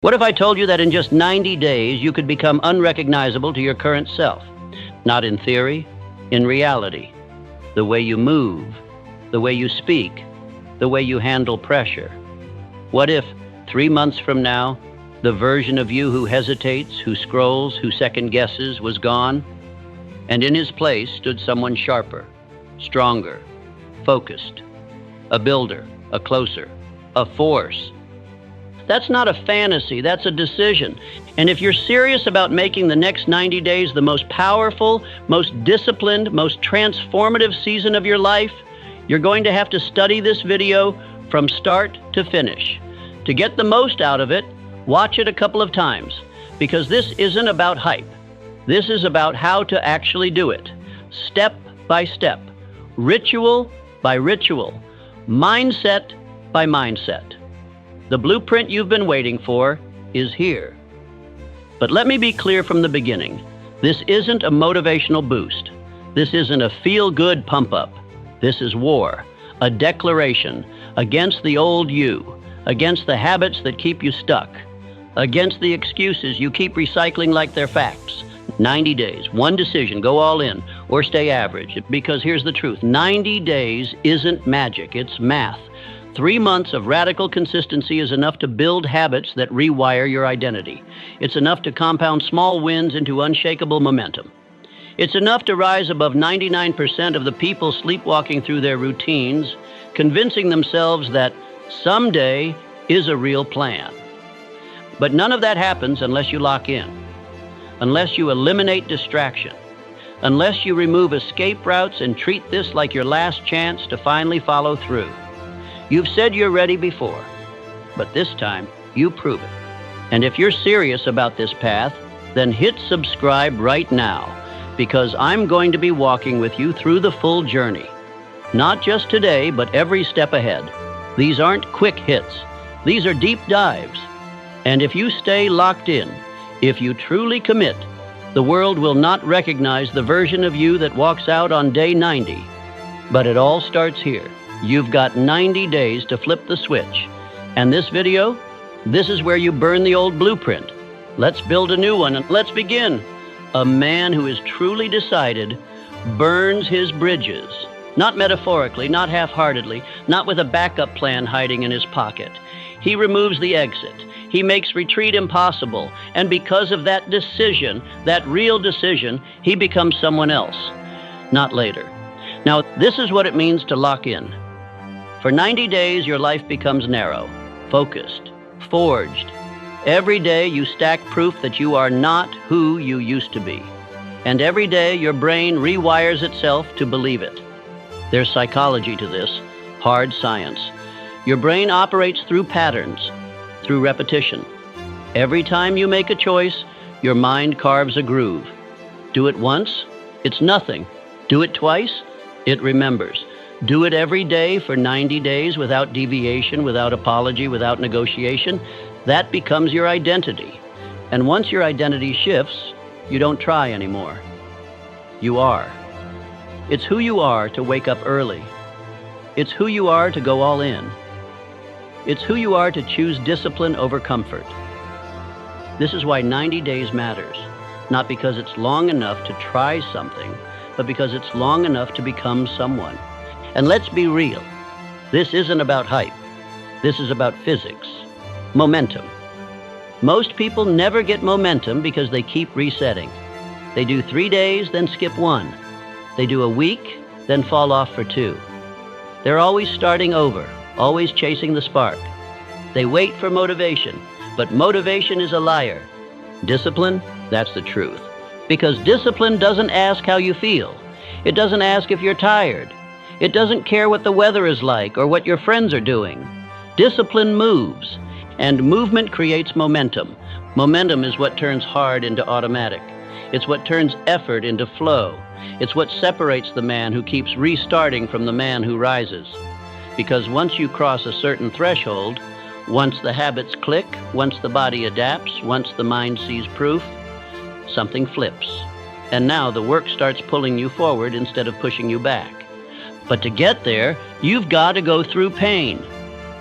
What if I told you that in just 90 days you could become unrecognizable to your current self? Not in theory, in reality. The way you move, the way you speak, the way you handle pressure. What if, 3 months from now, the version of you who hesitates, who scrolls, who second guesses was gone, and in his place stood someone sharper, stronger, focused, a builder, a closer, a force? That's not a fantasy, that's a decision. And if you're serious about making the next 90 days the most powerful, most disciplined, most transformative season of your life, you're going to have to study this video from start to finish. To get the most out of it, watch it a couple of times, because this isn't about hype. This is about how to actually do it, step by step, ritual by ritual, mindset by mindset. The blueprint you've been waiting for is here. But let me be clear from the beginning. This isn't a motivational boost. This isn't a feel-good pump-up. This is war, a declaration against the old you, against the habits that keep you stuck, against the excuses you keep recycling like they're facts. 90 days, one decision, go all in, or stay average. Because here's the truth, 90 days isn't magic, it's math. 3 months of radical consistency is enough to build habits that rewire your identity. It's enough to compound small wins into unshakable momentum. It's enough to rise above 99% of the people sleepwalking through their routines, convincing themselves that someday is a real plan. But none of that happens unless you lock in, unless you eliminate distraction, unless you remove escape routes and treat this like your last chance to finally follow through. You've said you're ready before, but this time you prove it. And if you're serious about this path, then hit subscribe right now, because I'm going to be walking with you through the full journey. Not just today, but every step ahead. These aren't quick hits. These are deep dives. And if you stay locked in, if you truly commit, the world will not recognize the version of you that walks out on day 90. But it all starts here. You've got 90 days to flip the switch. And this video, this is where you burn the old blueprint. Let's build a new one and let's begin. A man who is truly decided burns his bridges. Not metaphorically, not half-heartedly, not with a backup plan hiding in his pocket. He removes the exit. He makes retreat impossible. And because of that decision, that real decision, he becomes someone else. Not later. Now, this is what it means to lock in. For 90 days, your life becomes narrow, focused, forged. Every day, you stack proof that you are not who you used to be. And every day, your brain rewires itself to believe it. There's psychology to this, hard science. Your brain operates through patterns, through repetition. Every time you make a choice, your mind carves a groove. Do it once, it's nothing. Do it twice, it remembers. Do it every day for 90 days without deviation, without apology, without negotiation. That becomes your identity. And once your identity shifts, you don't try anymore. You are. It's who you are to wake up early. It's who you are to go all in. It's who you are to choose discipline over comfort. This is why 90 days matters. Not because it's long enough to try something, but because it's long enough to become someone. And let's be real. This isn't about hype. This is about physics. Momentum. Most people never get momentum because they keep resetting. They do 3 days, then skip 1. They do a week, then fall off for 2. They're always starting over, always chasing the spark. They wait for motivation, but motivation is a liar. Discipline, that's the truth. Because discipline doesn't ask how you feel. It doesn't ask if you're tired. It doesn't care what the weather is like or what your friends are doing. Discipline moves, and movement creates momentum. Momentum is what turns hard into automatic. It's what turns effort into flow. It's what separates the man who keeps restarting from the man who rises. Because once you cross a certain threshold, once the habits click, once the body adapts, once the mind sees proof, something flips. And now the work starts pulling you forward instead of pushing you back. But to get there, you've got to go through pain,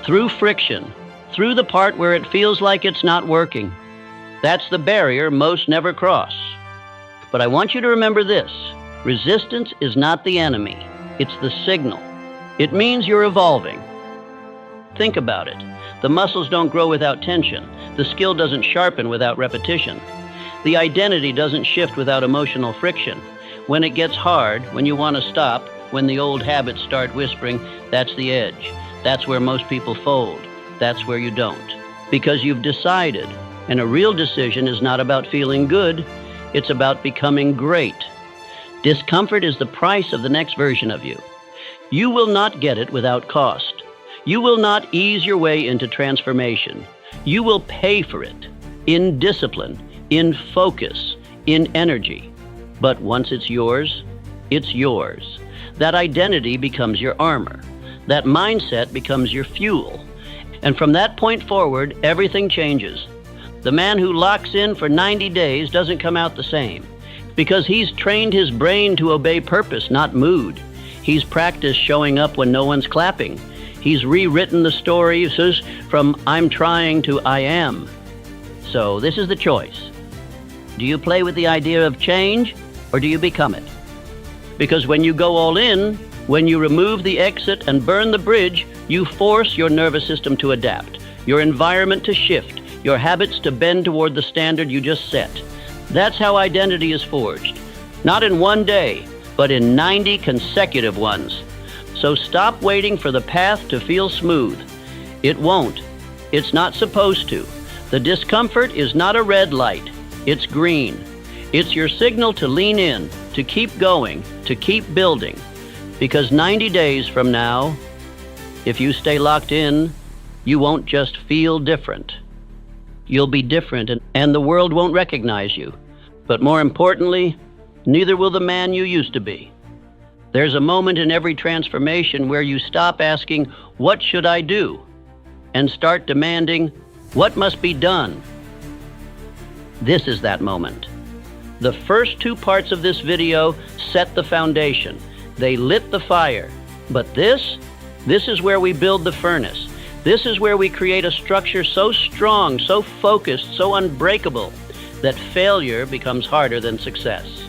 through friction, through the part where it feels like it's not working. That's the barrier most never cross. But I want you to remember this. Resistance is not the enemy. It's the signal. It means you're evolving. Think about it. The muscles don't grow without tension. The skill doesn't sharpen without repetition. The identity doesn't shift without emotional friction. When it gets hard, when you want to stop, when the old habits start whispering, that's the edge. That's where most people fold. That's where you don't. Because you've decided. And a real decision is not about feeling good. It's about becoming great. Discomfort is the price of the next version of you. You will not get it without cost. You will not ease your way into transformation. You will pay for it in discipline, in focus, in energy. But once it's yours, it's yours. That identity becomes your armor. That mindset becomes your fuel. And from that point forward, everything changes. The man who locks in for 90 days doesn't come out the same, because he's trained his brain to obey purpose, not mood. He's practiced showing up when no one's clapping. He's rewritten the story from I'm trying to I am. So this is the choice. Do you play with the idea of change, or do you become it? Because when you go all in, when you remove the exit and burn the bridge, you force your nervous system to adapt, your environment to shift, your habits to bend toward the standard you just set. That's how identity is forged. Not in one day, but in 90 consecutive ones. So stop waiting for the path to feel smooth. It won't. It's not supposed to. The discomfort is not a red light. It's green. It's your signal to lean in, to keep going, to keep building. Because 90 days from now, if you stay locked in, you won't just feel different. You'll be different, and the world won't recognize you. But more importantly, neither will the man you used to be. There's a moment in every transformation where you stop asking, what should I do? And start demanding, what must be done? This is that moment. The first two parts of this video set the foundation. They lit the fire. But this is where we build the furnace. This is where we create a structure so strong, so focused, so unbreakable, that failure becomes harder than success.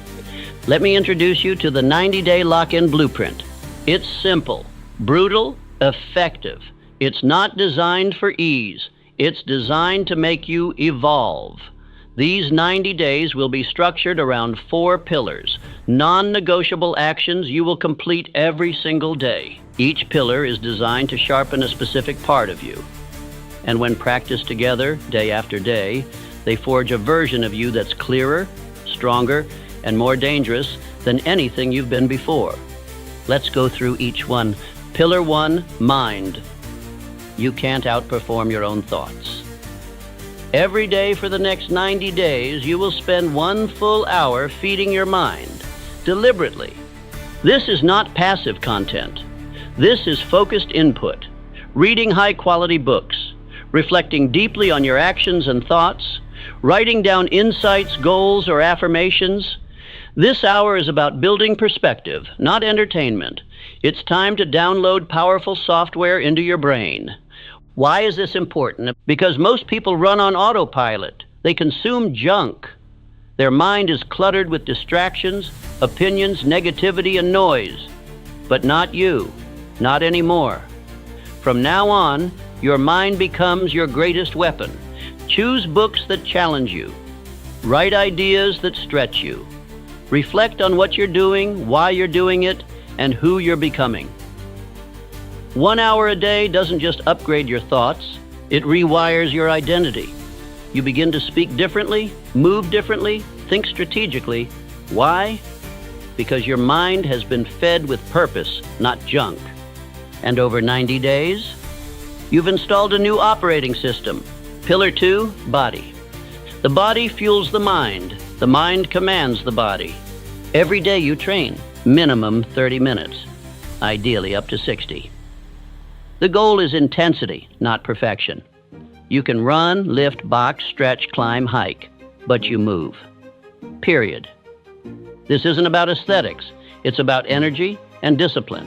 Let me introduce you to the 90-day lock-in blueprint. It's simple, brutal, effective. It's not designed for ease. It's designed to make you evolve. These 90 days will be structured around 4 pillars, non-negotiable actions you will complete every single day. Each pillar is designed to sharpen a specific part of you. And when practiced together, day after day, they forge a version of you that's clearer, stronger, and more dangerous than anything you've been before. Let's go through each one. Pillar 1, mind. You can't outperform your own thoughts. Every day for the next 90 days, you will spend 1 full hour feeding your mind, deliberately. This is not passive content. This is focused input, reading high-quality books, reflecting deeply on your actions and thoughts, writing down insights, goals, or affirmations. This hour is about building perspective, not entertainment. It's time to download powerful software into your brain. Why is this important? Because most people run on autopilot. They consume junk. Their mind is cluttered with distractions, opinions, negativity, and noise. But not you. Not anymore. From now on, your mind becomes your greatest weapon. Choose books that challenge you. Write ideas that stretch you. Reflect on what you're doing, why you're doing it, and who you're becoming. 1 hour a day doesn't just upgrade your thoughts, it rewires your identity. You begin to speak differently, move differently, think strategically. Why? Because your mind has been fed with purpose, not junk. And over 90 days, you've installed a new operating system. Pillar 2, body. The body fuels the mind commands the body. Every day you train, minimum 30 minutes, ideally up to 60. The goal is intensity, not perfection. You can run, lift, box, stretch, climb, hike, but you move. Period. This isn't about aesthetics. It's about energy and discipline.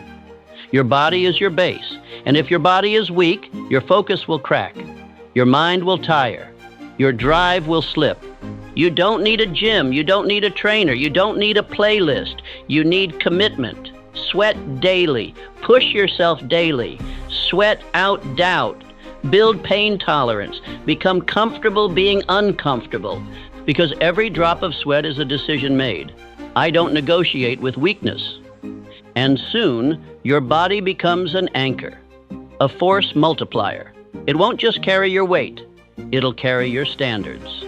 Your body is your base, and if your body is weak, your focus will crack. Your mind will tire. Your drive will slip. You don't need a gym. You don't need a trainer. You don't need a playlist. You need commitment. Sweat daily. Push yourself daily. Sweat out doubt. Build pain tolerance. Become comfortable being uncomfortable. Because every drop of sweat is a decision made. I don't negotiate with weakness. And soon, your body becomes an anchor, a force multiplier. It won't just carry your weight. It'll carry your standards.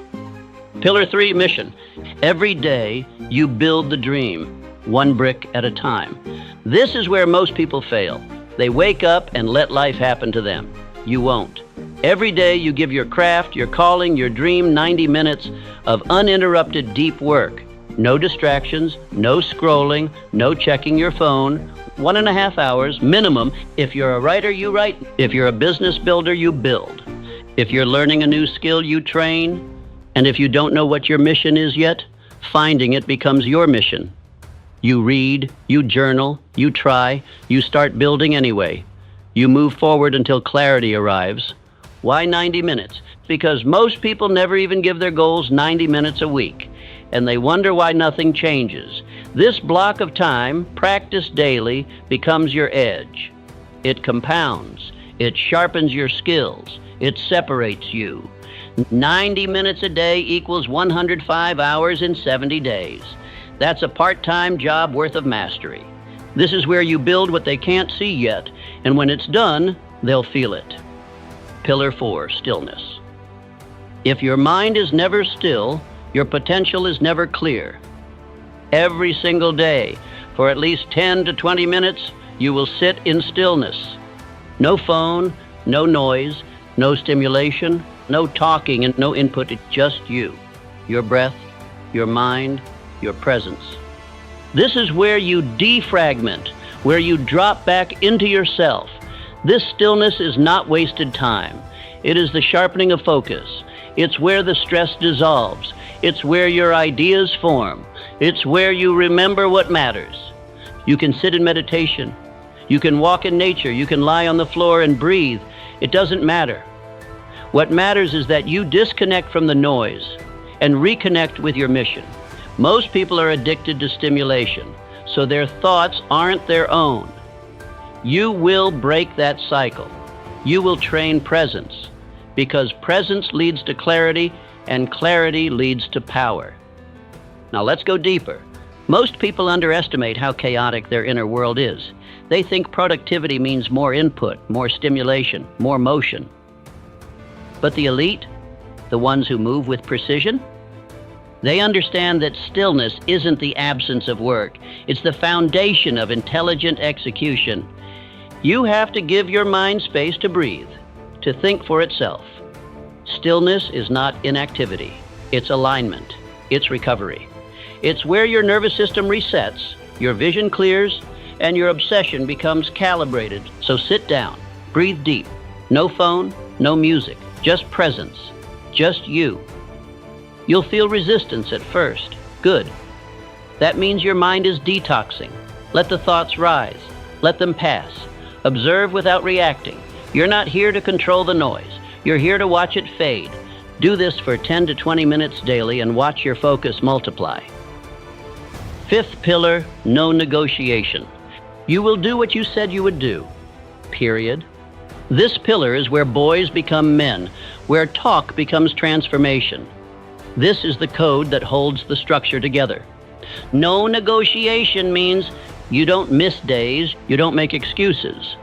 Pillar 3, mission. Every day, you build the dream, one brick at a time. This is where most people fail. They wake up and let life happen to them. You won't. Every day, you give your craft, your calling, your dream 90 minutes of uninterrupted deep work. No distractions, no scrolling, no checking your phone. 1.5 hours minimum. If you're a writer, you write. If you're a business builder, you build. If you're learning a new skill, you train. And if you don't know what your mission is yet, finding it becomes your mission. You read, you journal, you try, you start building anyway. You move forward until clarity arrives. Why 90 minutes? Because most people never even give their goals 90 minutes a week, and they wonder why nothing changes. This block of time, practiced daily, becomes your edge. It compounds. It sharpens your skills. It separates you. 90 minutes a day equals 105 hours in 70 days. That's a part-time job worth of mastery. This is where you build what they can't see yet, and when it's done, they'll feel it. Pillar 4, stillness. If your mind is never still, your potential is never clear. Every single day, for at least 10 to 20 minutes, you will sit in stillness. No phone, no noise, no stimulation, no talking and no input, it's just you, your breath, your mind, your presence. This is where you defragment, where you drop back into yourself. This stillness is not wasted time. It is the sharpening of focus. It's where the stress dissolves. It's where your ideas form. It's where you remember what matters. You can sit in meditation. You can walk in nature. You can lie on the floor and breathe. It doesn't matter. What matters is that you disconnect from the noise and reconnect with your mission. Most people are addicted to stimulation, so their thoughts aren't their own. You will break that cycle. You will train presence, because presence leads to clarity, and clarity leads to power. Now let's go deeper. Most people underestimate how chaotic their inner world is. They think productivity means more input, more stimulation, more motion. But the elite, the ones who move with precision, they understand that stillness isn't the absence of work. It's the foundation of intelligent execution. You have to give your mind space to breathe, to think for itself. Stillness is not inactivity. It's alignment. It's recovery. It's where your nervous system resets, your vision clears, and your obsession becomes calibrated. So sit down, breathe deep. No phone, no music, just presence, just you. You'll feel resistance at first. Good. That means your mind is detoxing. Let the thoughts rise. Let them pass. Observe without reacting. You're not here to control the noise. You're here to watch it fade. Do this for 10 to 20 minutes daily and watch your focus multiply. 5th pillar, no negotiation. You will do what you said you would do. Period. This pillar is where boys become men, where talk becomes transformation. This is the code that holds the structure together. No negotiation means you don't miss days, you don't make excuses.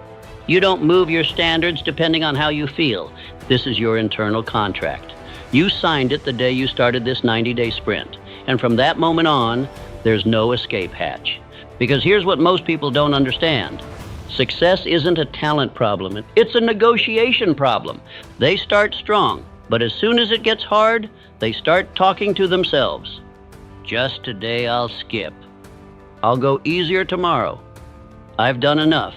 You don't move your standards depending on how you feel. This is your internal contract. You signed it the day you started this 90-day sprint. And from that moment on, there's no escape hatch. Because here's what most people don't understand. Success isn't a talent problem. It's a negotiation problem. They start strong, but as soon as it gets hard, they start talking to themselves. Just today I'll skip. I'll go easier tomorrow. I've done enough.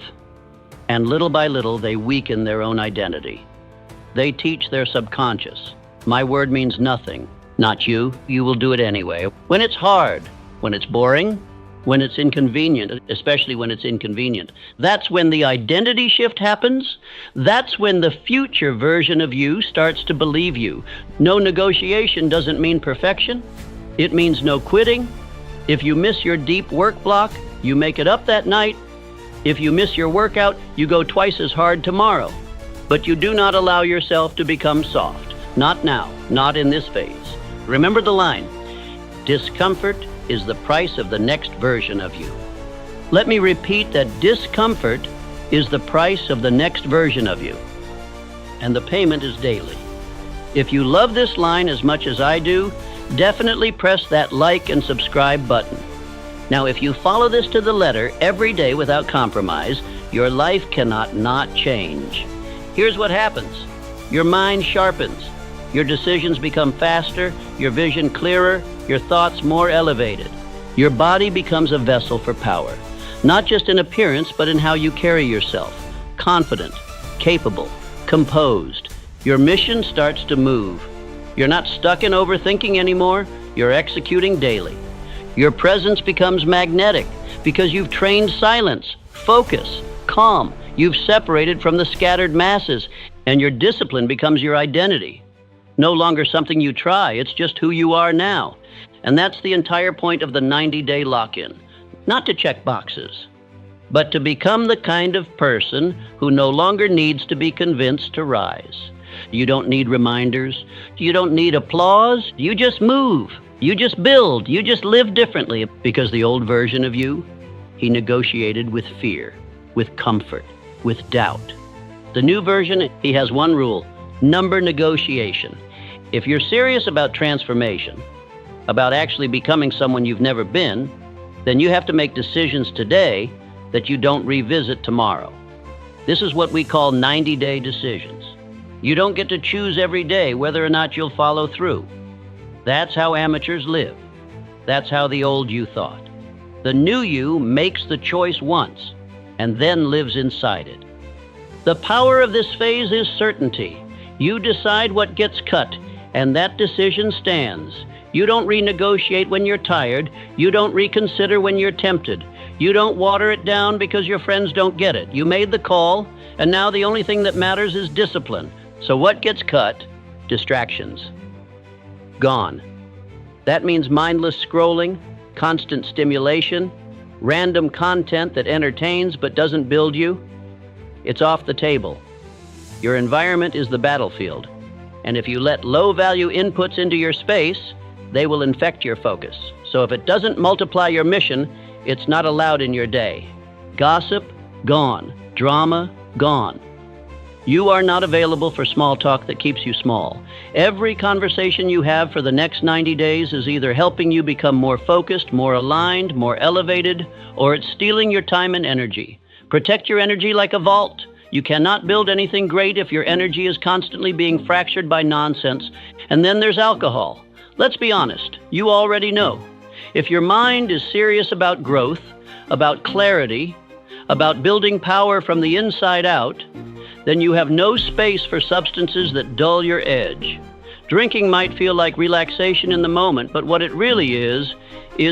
And little by little, they weaken their own identity. They teach their subconscious. My word means nothing. Not you. You will do it anyway. When it's hard, when it's boring, when it's inconvenient, especially when it's inconvenient. That's when the identity shift happens. That's when the future version of you starts to believe you. No negotiation doesn't mean perfection. It means no quitting. If you miss your deep work block, you make it up that night. If you miss your workout, you go twice as hard tomorrow. But you do not allow yourself to become soft. Not now, not in this phase. Remember the line, discomfort is the price of the next version of you. Let me repeat that discomfort is the price of the next version of you. And the payment is daily. If you love this line as much as I do, definitely press that like and subscribe button. Now, if you follow this to the letter every day without compromise, your life cannot not change. Here's what happens. Your mind sharpens. Your decisions become faster, your vision clearer, your thoughts more elevated. Your body becomes a vessel for power, not just in appearance, but in how you carry yourself. Confident, capable, composed. Your mission starts to move. You're not stuck in overthinking anymore, you're executing daily. Your presence becomes magnetic because you've trained silence, focus, calm. You've separated from the scattered masses, and your discipline becomes your identity. No longer something you try, it's just who you are now. And that's the entire point of the 90-day lock-in. Not to check boxes, but to become the kind of person who no longer needs to be convinced to rise. You don't need reminders. You don't need applause. You just move. You just build. You just live differently. Because the old version of you, he negotiated with fear, with comfort, with doubt. The new version, he has one rule, number negotiation. If you're serious about transformation, about actually becoming someone you've never been, then you have to make decisions today that you don't revisit tomorrow. This is what we call 90-day decisions. You don't get to choose every day whether or not you'll follow through. That's how amateurs live. That's how the old you thought. The new you makes the choice once and then lives inside it. The power of this phase is certainty. You decide what gets cut, and that decision stands. You don't renegotiate when you're tired. You don't reconsider when you're tempted. You don't water it down because your friends don't get it. You made the call, and now the only thing that matters is discipline. So what gets cut? Distractions. Gone. That means mindless scrolling, constant stimulation, random content that entertains but doesn't build you. It's off the table. Your environment is the battlefield. And if you let low-value inputs into your space, they will infect your focus. So if it doesn't multiply your mission, it's not allowed in your day. Gossip, gone. Drama, gone. You are not available for small talk that keeps you small. Every conversation you have for the next 90 days is either helping you become more focused, more aligned, more elevated, or it's stealing your time and energy. Protect your energy like a vault. You cannot build anything great if your energy is constantly being fractured by nonsense. And then there's alcohol. Let's be honest, you already know. If your mind is serious about growth, about clarity, about building power from the inside out, then you have no space for substances that dull your edge. Drinking might feel like relaxation in the moment, but what it really is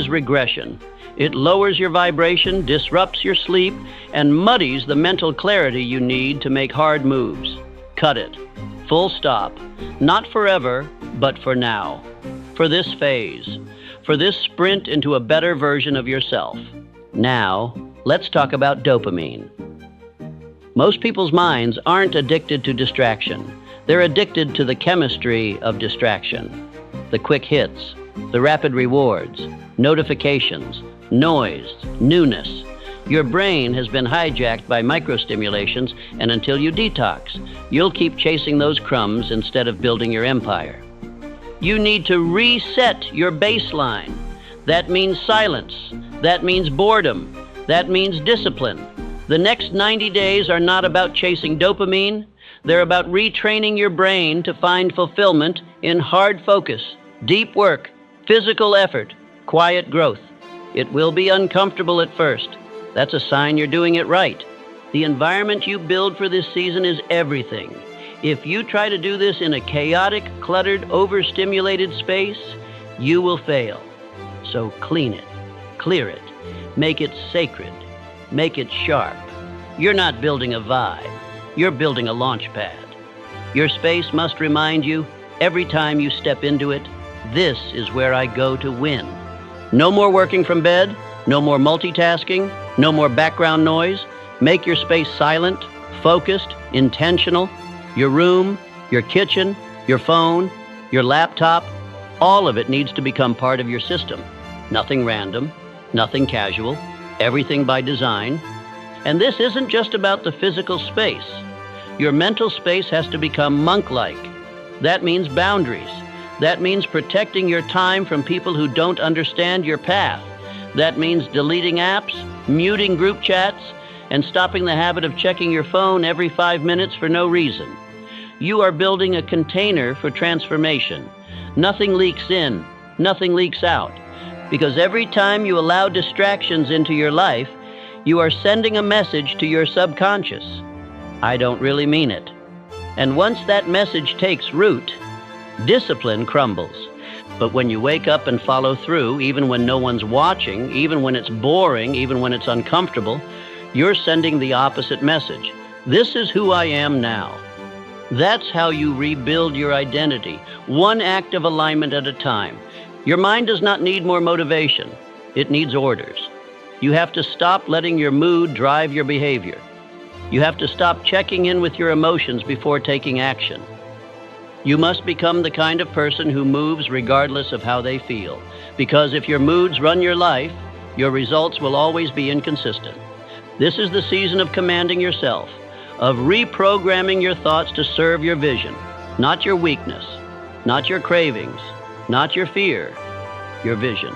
regression. It lowers your vibration, disrupts your sleep, and muddies the mental clarity you need to make hard moves. Cut it. Full stop. Not forever, but for now. For this phase. For this sprint into a better version of yourself. Now, let's talk about dopamine. Most people's minds aren't addicted to distraction. They're addicted to the chemistry of distraction. The quick hits, the rapid rewards, notifications, noise, newness. Your brain has been hijacked by microstimulations, and until you detox, you'll keep chasing those crumbs instead of building your empire. You need to reset your baseline. That means silence. That means boredom. That means discipline. The next 90 days are not about chasing dopamine. They're about retraining your brain to find fulfillment in hard focus, deep work, physical effort, quiet growth. It will be uncomfortable at first. That's a sign you're doing it right. The environment you build for this season is everything. If you try to do this in a chaotic, cluttered, overstimulated space, you will fail. So clean it. Clear it. Make it sacred. Make it sharp. You're not building a vibe. You're building a launch pad. Your space must remind you, every time you step into it, this is where I go to win. No more working from bed, no more multitasking, no more background noise. Make your space silent, focused, intentional. Your room, your kitchen, your phone, your laptop, all of it needs to become part of your system. Nothing random, nothing casual, everything by design. And this isn't just about the physical space. Your mental space has to become monk-like. That means boundaries. That means protecting your time from people who don't understand your path. That means deleting apps, muting group chats, and stopping the habit of checking your phone every 5 minutes for no reason. You are building a container for transformation. Nothing leaks in, nothing leaks out. Because every time you allow distractions into your life, you are sending a message to your subconscious. I don't really mean it. And once that message takes root, discipline crumbles. But when you wake up and follow through, even when no one's watching, even when it's boring, even when it's uncomfortable, you're sending the opposite message. This is who I am now. That's how you rebuild your identity, one act of alignment at a time. Your mind does not need more motivation. It needs orders. You have to stop letting your mood drive your behavior. You have to stop checking in with your emotions before taking action. You must become the kind of person who moves regardless of how they feel. Because if your moods run your life, your results will always be inconsistent. This is the season of commanding yourself, of reprogramming your thoughts to serve your vision, not your weakness, not your cravings, not your fear, your vision.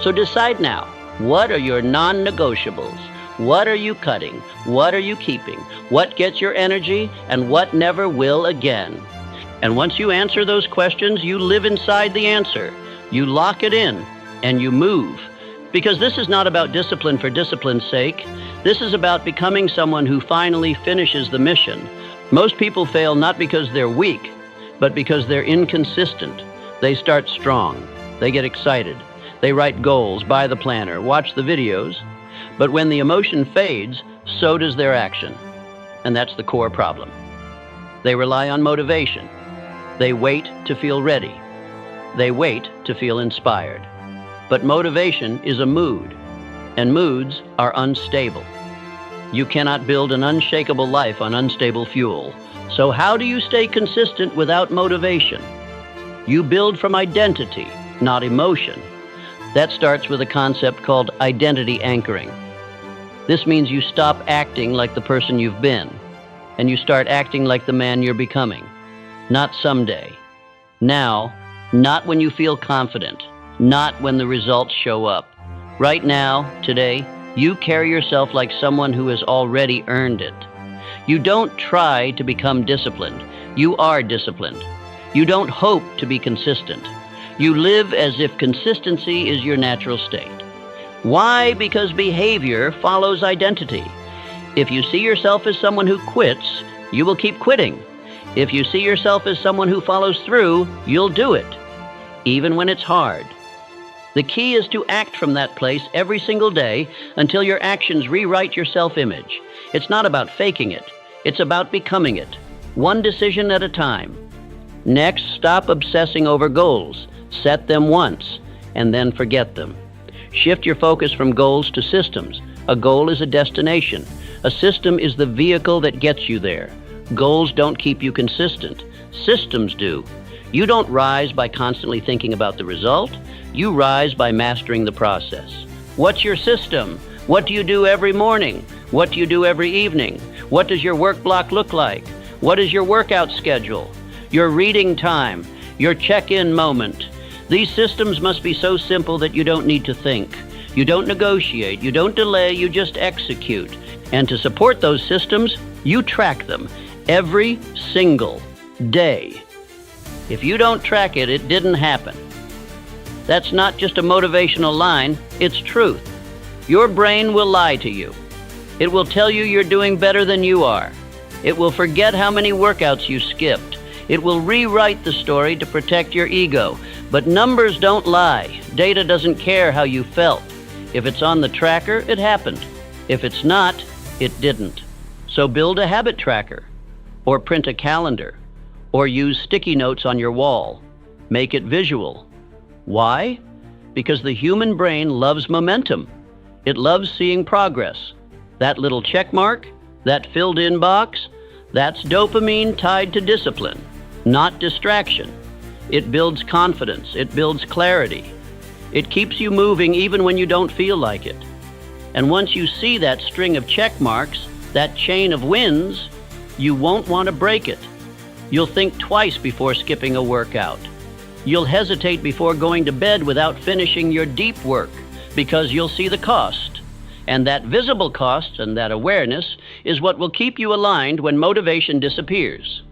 So decide now, what are your non-negotiables? What are you cutting? What are you keeping? What gets your energy and what never will again? And once you answer those questions, you live inside the answer. You lock it in and you move. Because this is not about discipline for discipline's sake. This is about becoming someone who finally finishes the mission. Most people fail not because they're weak, but because they're inconsistent. They start strong. They get excited. They write goals, buy the planner, watch the videos. But when the emotion fades, so does their action. And that's the core problem. They rely on motivation. They wait to feel ready. They wait to feel inspired. But motivation is a mood, and moods are unstable. You cannot build an unshakable life on unstable fuel. So how do you stay consistent without motivation? You build from identity, not emotion. That starts with a concept called identity anchoring. This means you stop acting like the person you've been, and you start acting like the man you're becoming. Not someday. Now, not when you feel confident. Not when the results show up. Right now, today, you carry yourself like someone who has already earned it. You don't try to become disciplined. You are disciplined. You don't hope to be consistent. You live as if consistency is your natural state. Why? Because behavior follows identity. If you see yourself as someone who quits, you will keep quitting. If you see yourself as someone who follows through, you'll do it, even when it's hard. The key is to act from that place every single day until your actions rewrite your self-image. It's not about faking it. It's about becoming it, one decision at a time. Next, stop obsessing over goals. Set them once, and then forget them. Shift your focus from goals to systems. A goal is a destination. A system is the vehicle that gets you there. Goals don't keep you consistent. Systems do. You don't rise by constantly thinking about the result. You rise by mastering the process. What's your system? What do you do every morning? What do you do every evening? What does your work block look like? What is your workout schedule? Your reading time? Your check-in moment? These systems must be so simple that you don't need to think. You don't negotiate. You don't delay. You just execute. And to support those systems, you track them every single day. If you don't track it, it didn't happen. That's not just a motivational line, it's truth. Your brain will lie to you. It will tell you you're doing better than you are. It will forget how many workouts you skipped. It will rewrite the story to protect your ego. But numbers don't lie. Data doesn't care how you felt. If it's on the tracker, it happened. If it's not, it didn't. So build a habit tracker, or print a calendar, or use sticky notes on your wall. Make it visual. Why? Because the human brain loves momentum. It loves seeing progress. That little check mark, that filled-in box, that's dopamine tied to discipline, not distraction. It builds confidence. It builds clarity. It keeps you moving even when you don't feel like it. And once you see that string of check marks, that chain of wins, you won't want to break it. You'll think twice before skipping a workout. You'll hesitate before going to bed without finishing your deep work because you'll see the cost. And that visible cost and that awareness is what will keep you aligned when motivation disappears.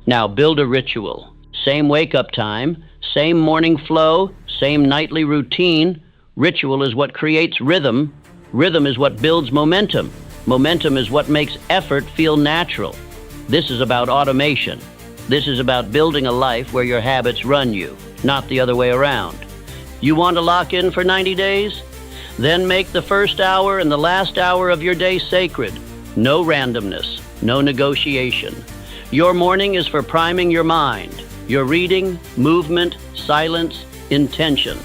Now build a ritual. Same wake-up time, same morning flow, same nightly routine. Ritual is what creates rhythm. Rhythm is what builds momentum. Momentum is what makes effort feel natural. This is about automation. This is about building a life where your habits run you, not the other way around. You want to lock in for 90 days? Then make the first hour and the last hour of your day sacred. No randomness, no negotiation. Your morning is for priming your mind. Your reading, movement, silence, intention.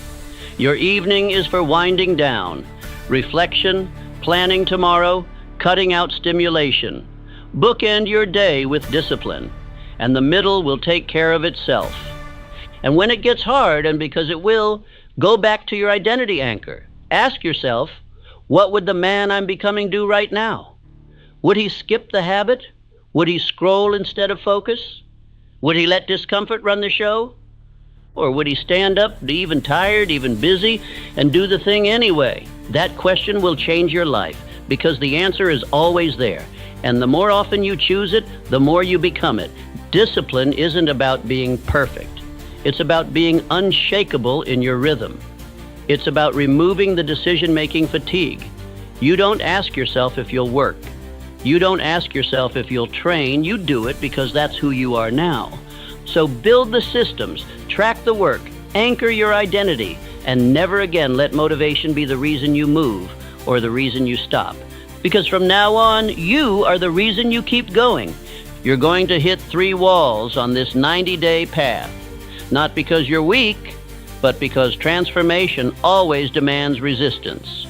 Your evening is for winding down. Reflection, planning tomorrow, cutting out stimulation. Bookend your day with discipline, and the middle will take care of itself. And when it gets hard, and because it will, go back to your identity anchor. Ask yourself, what would the man I'm becoming do right now? Would he skip the habit? Would he scroll instead of focus? Would he let discomfort run the show? Or would he stand up, be even tired, even busy, and do the thing anyway? That question will change your life, because the answer is always there. And the more often you choose it, the more you become it. Discipline isn't about being perfect. It's about being unshakable in your rhythm. It's about removing the decision-making fatigue. You don't ask yourself if you'll work. You don't ask yourself if you'll train. You do it because that's who you are now. So build the systems, track the work, anchor your identity, and never again let motivation be the reason you move or the reason you stop. Because from now on, you are the reason you keep going. You're going to hit 3 walls on this 90-day path. Not because you're weak, but because transformation always demands resistance.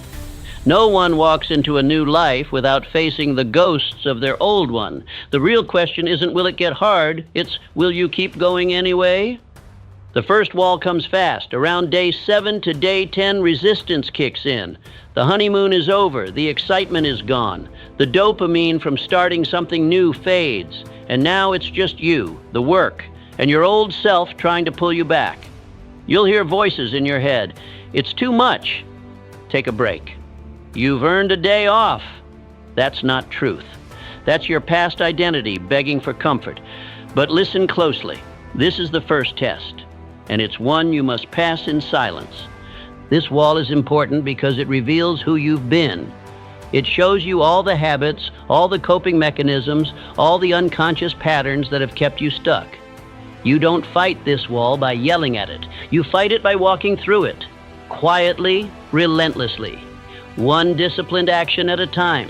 No one walks into a new life without facing the ghosts of their old one. The real question isn't will it get hard, it's will you keep going anyway? The first wall comes fast. Around day 7 to day 10, resistance kicks in. The honeymoon is over, the excitement is gone. The dopamine from starting something new fades. And now it's just you, the work, and your old self trying to pull you back. You'll hear voices in your head. It's too much. Take a break. You've earned a day off. That's not truth. That's your past identity begging for comfort. But listen closely. This is the first test, and it's one you must pass in silence. This wall is important because it reveals who you've been. It shows you all the habits, all the coping mechanisms, all the unconscious patterns that have kept you stuck. You don't fight this wall by yelling at it. You fight it by walking through it, quietly, relentlessly, one disciplined action at a time.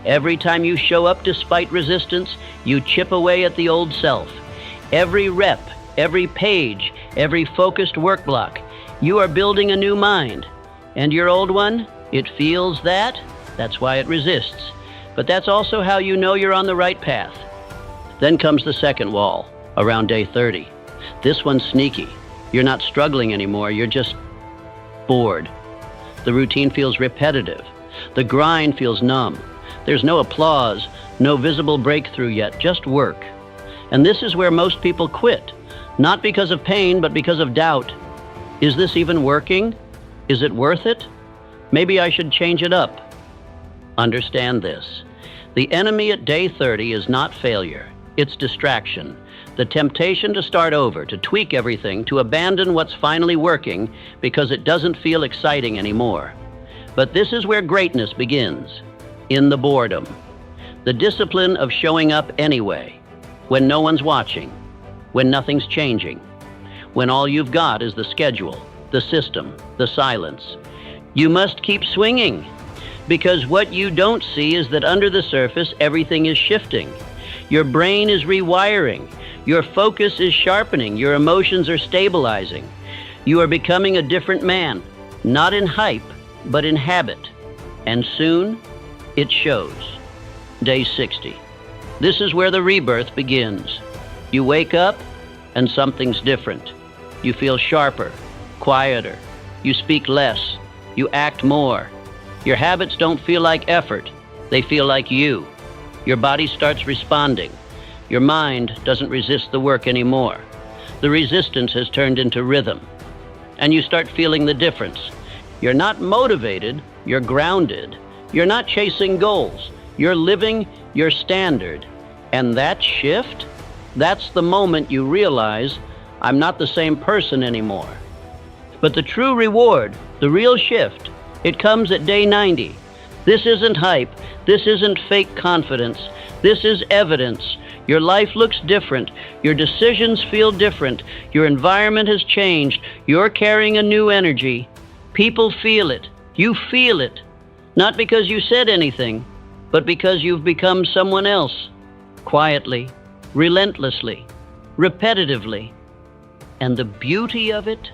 Every time you show up despite resistance, you chip away at the old self. Every rep, every page, every focused work block, you are building a new mind. And your old one, it feels that. That's why it resists. But that's also how you know you're on the right path. Then comes the second wall, around day 30. This one's sneaky. You're not struggling anymore, you're just bored. The routine feels repetitive. The grind feels numb. There's no applause, no visible breakthrough yet, just work. And this is where most people quit, not because of pain, but because of doubt. Is this even working? Is it worth it? Maybe I should change it up. Understand this. The enemy at day 30 is not failure. It's distraction. The temptation to start over, to tweak everything, to abandon what's finally working because it doesn't feel exciting anymore. But this is where greatness begins, in the boredom. The discipline of showing up anyway, when no one's watching, when nothing's changing. when all you've got is the schedule, the system, the silence. You must keep swinging, because what you don't see is that under the surface, everything is shifting. Your brain is rewiring. Your focus is sharpening. Your emotions are stabilizing. You are becoming a different man, not in hype, but in habit. And soon, it shows. Day 60. This is where the rebirth begins. You wake up, and something's different. You feel sharper, quieter. You speak less. You act more. Your habits don't feel like effort. They feel like you. Your body starts responding. Your mind doesn't resist the work anymore. The resistance has turned into rhythm. And you start feeling the difference. You're not motivated, you're grounded. You're not chasing goals. You're living your standard. And that shift, that's the moment you realize, I'm not the same person anymore. But the true reward, the real shift, it comes at day 90. This isn't hype. This isn't fake confidence. This is evidence. Your life looks different. Your decisions feel different. Your environment has changed. You're carrying a new energy. People feel it. You feel it. Not because you said anything, but because you've become someone else. Quietly, relentlessly, repetitively. And the beauty of it?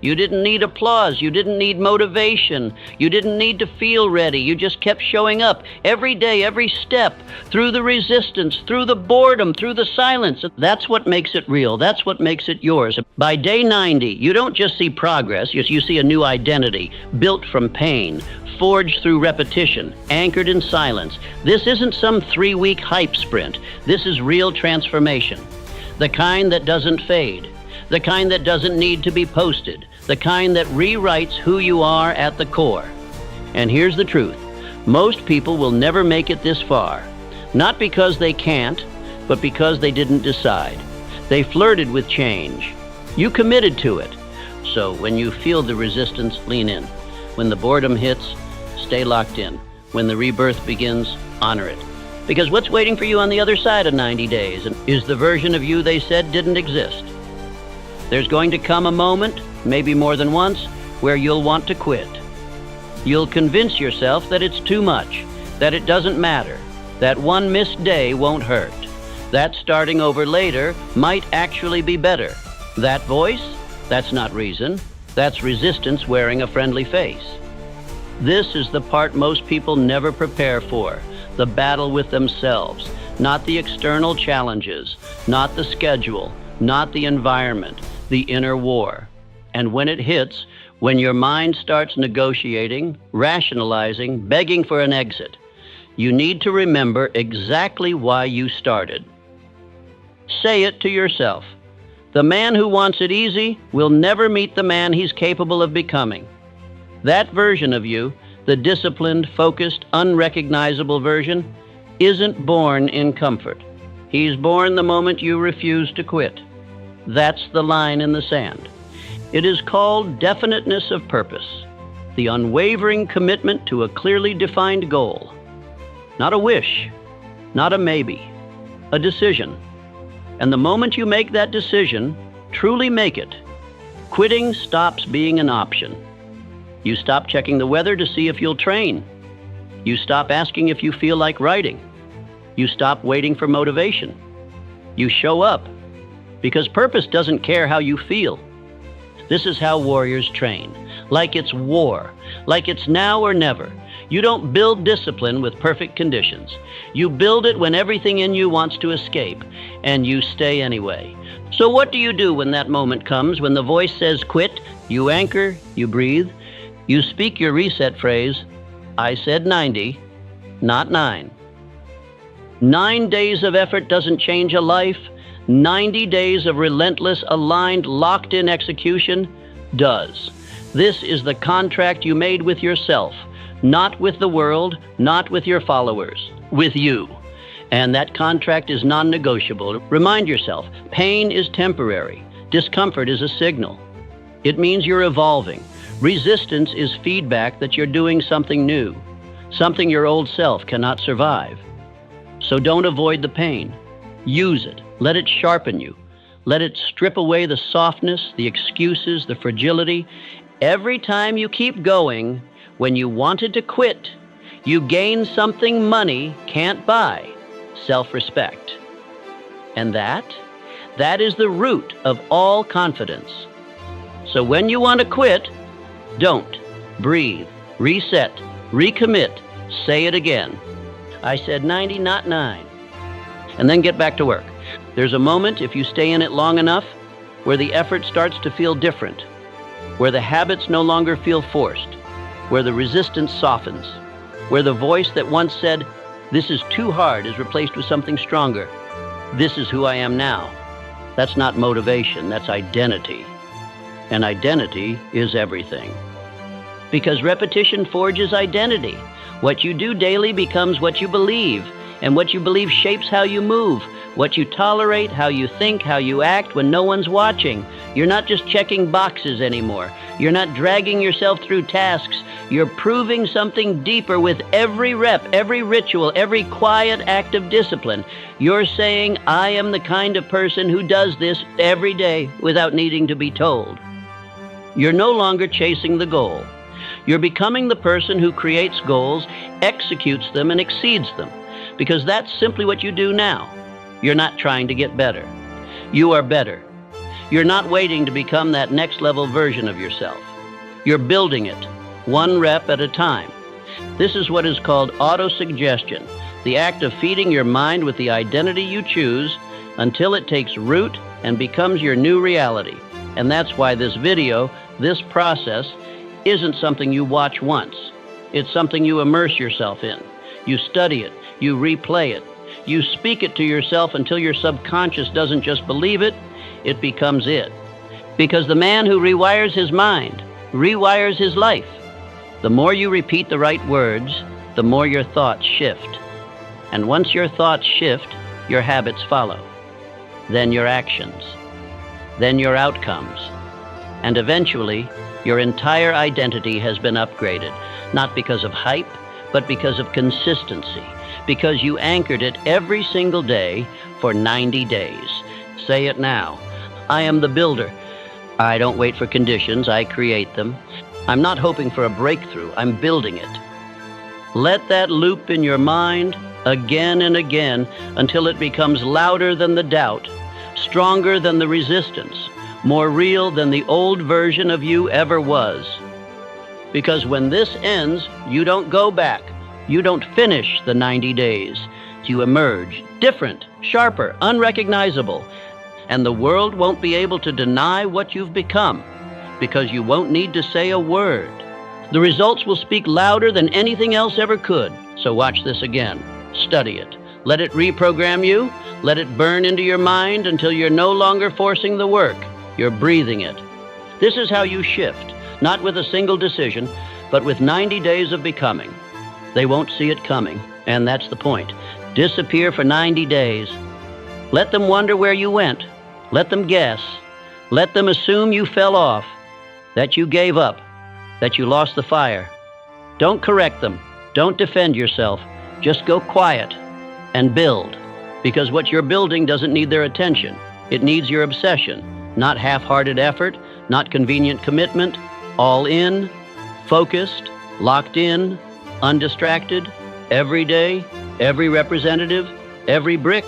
You didn't need applause. You didn't need motivation. You didn't need to feel ready. You just kept showing up every day, every step, through the resistance, through the boredom, through the silence. That's what makes it real. That's what makes it yours. By day 90, you don't just see progress. You see a new identity, built from pain, forged through repetition, anchored in silence. This isn't some 3-week hype sprint. This is real transformation. The kind that doesn't fade. The kind that doesn't need to be posted. The kind that rewrites who you are at the core. And here's the truth. Most people will never make it this far. Not because they can't, but because they didn't decide. They flirted with change. You committed to it. So when you feel the resistance, lean in. When the boredom hits, stay locked in. When the rebirth begins, honor it. Because what's waiting for you on the other side of 90 days is the version of you they said didn't exist. There's going to come a moment, maybe more than once, where you'll want to quit. You'll convince yourself that it's too much, that it doesn't matter, that one missed day won't hurt, that starting over later might actually be better. That voice? That's not reason. That's resistance wearing a friendly face. This is the part most people never prepare for, the battle with themselves, not the external challenges, not the schedule, not the environment, the inner war. And when it hits, when your mind starts negotiating, rationalizing, begging for an exit, you need to remember exactly why you started. Say it to yourself. The man who wants it easy will never meet the man he's capable of becoming. That version of you, the disciplined, focused, unrecognizable version, isn't born in comfort. He's born the moment you refuse to quit. That's the line in the sand. It is called definiteness of purpose, the unwavering commitment to a clearly defined goal. Not a wish, not a maybe, a decision. And the moment you make that decision, truly make it, quitting stops being an option. You stop checking the weather to see if you'll train. You stop asking if you feel like writing. You stop waiting for motivation. You show up. Because purpose doesn't care how you feel. This is how warriors train. Like it's war. Like it's now or never. You don't build discipline with perfect conditions. You build it when everything in you wants to escape, and you stay anyway. So what do you do when that moment comes, when the voice says quit? You anchor, you breathe, you speak your reset phrase, I said 90, not 9. 9 days of effort doesn't change a life. 90 days of relentless, aligned, locked-in execution does. This is the contract you made with yourself, not with the world, not with your followers, with you. And that contract is non-negotiable. Remind yourself, pain is temporary. Discomfort is a signal. It means you're evolving. Resistance is feedback that you're doing something new, something your old self cannot survive. So don't avoid the pain. Use it. Let it sharpen you. Let it strip away the softness, the excuses, the fragility. Every time you keep going, when you wanted to quit, you gain something money can't buy: self-respect. And that is the root of all confidence. So when you want to quit, don't. Breathe, reset, recommit, say it again. I said 90, not 9. And then get back to work. There's a moment, if you stay in it long enough, where the effort starts to feel different, where the habits no longer feel forced, where the resistance softens, where the voice that once said, "This is too hard," is replaced with something stronger. "This is who I am now." That's not motivation, that's identity. And identity is everything. Because repetition forges identity. What you do daily becomes what you believe, and what you believe shapes how you move, what you tolerate, how you think, how you act when no one's watching. You're not just checking boxes anymore. You're not dragging yourself through tasks. You're proving something deeper with every rep, every ritual, every quiet act of discipline. You're saying, "I am the kind of person who does this every day without needing to be told." You're no longer chasing the goal. You're becoming the person who creates goals, executes them, and exceeds them. Because that's simply what you do now. You're not trying to get better. You are better. You're not waiting to become that next level version of yourself. You're building it, one rep at a time. This is what is called autosuggestion, the act of feeding your mind with the identity you choose until it takes root and becomes your new reality. And that's why this video, this process, isn't something you watch once. It's something you immerse yourself in. You study it, you replay it, you speak it to yourself until your subconscious doesn't just believe it, it becomes it. Because the man who rewires his mind rewires his life. The more you repeat the right words, the more your thoughts shift. And once your thoughts shift, your habits follow. Then your actions. Then your outcomes. And eventually, your entire identity has been upgraded, not because of hype, but because of consistency, because you anchored it every single day for 90 days. Say it now. I am the builder. I don't wait for conditions, I create them. I'm not hoping for a breakthrough, I'm building it. Let that loop in your mind again and again until it becomes louder than the doubt, stronger than the resistance, more real than the old version of you ever was. Because when this ends, you don't go back. You don't finish the 90 days. You emerge different, sharper, unrecognizable. And the world won't be able to deny what you've become because you won't need to say a word. The results will speak louder than anything else ever could. So watch this again. Study it. Let it reprogram you. Let it burn into your mind until you're no longer forcing the work. You're breathing it. This is how you shift. Not with a single decision, but with 90 days of becoming. They won't see it coming, and that's the point. Disappear for 90 days. Let them wonder where you went. Let them guess. Let them assume you fell off, that you gave up, that you lost the fire. Don't correct them. Don't defend yourself. Just go quiet and build, because what you're building doesn't need their attention. It needs your obsession, not half-hearted effort, not convenient commitment. All in, focused, locked in, undistracted, every day, every representative, every brick.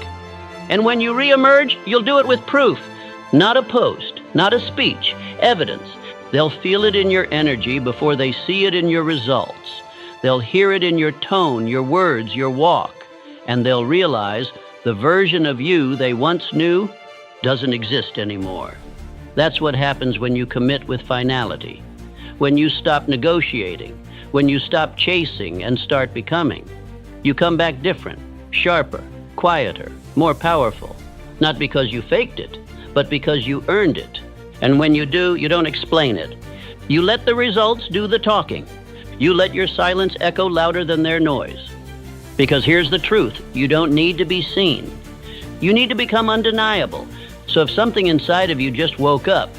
And when you reemerge, you'll do it with proof, not a post, not a speech, evidence. They'll feel it in your energy before they see it in your results. They'll hear it in your tone, your words, your walk, and they'll realize the version of you they once knew doesn't exist anymore. That's what happens when you commit with finality. When you stop negotiating, when you stop chasing and start becoming, you come back different, sharper, quieter, more powerful. Not because you faked it, but because you earned it. And when you do, you don't explain it. You let the results do the talking. You let your silence echo louder than their noise. Because here's the truth, you don't need to be seen. You need to become undeniable. So if something inside of you just woke up,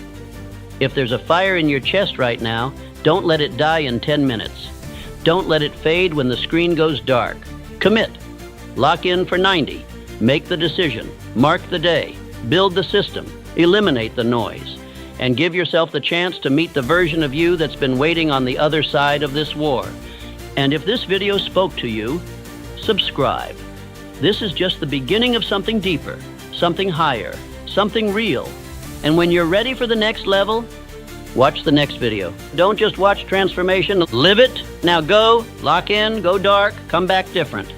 if there's a fire in your chest right now, don't let it die in 10 minutes. Don't let it fade when the screen goes dark. Commit. Lock in for 90. Make the decision. Mark the day. Build the system. Eliminate the noise and give yourself the chance to meet the version of you that's been waiting on the other side of this war. And if this video spoke to you, subscribe. This is just the beginning of something deeper, something higher, something real. And when you're ready for the next level, watch the next video. Don't just watch transformation, live it. Now go, lock in, go dark, come back different.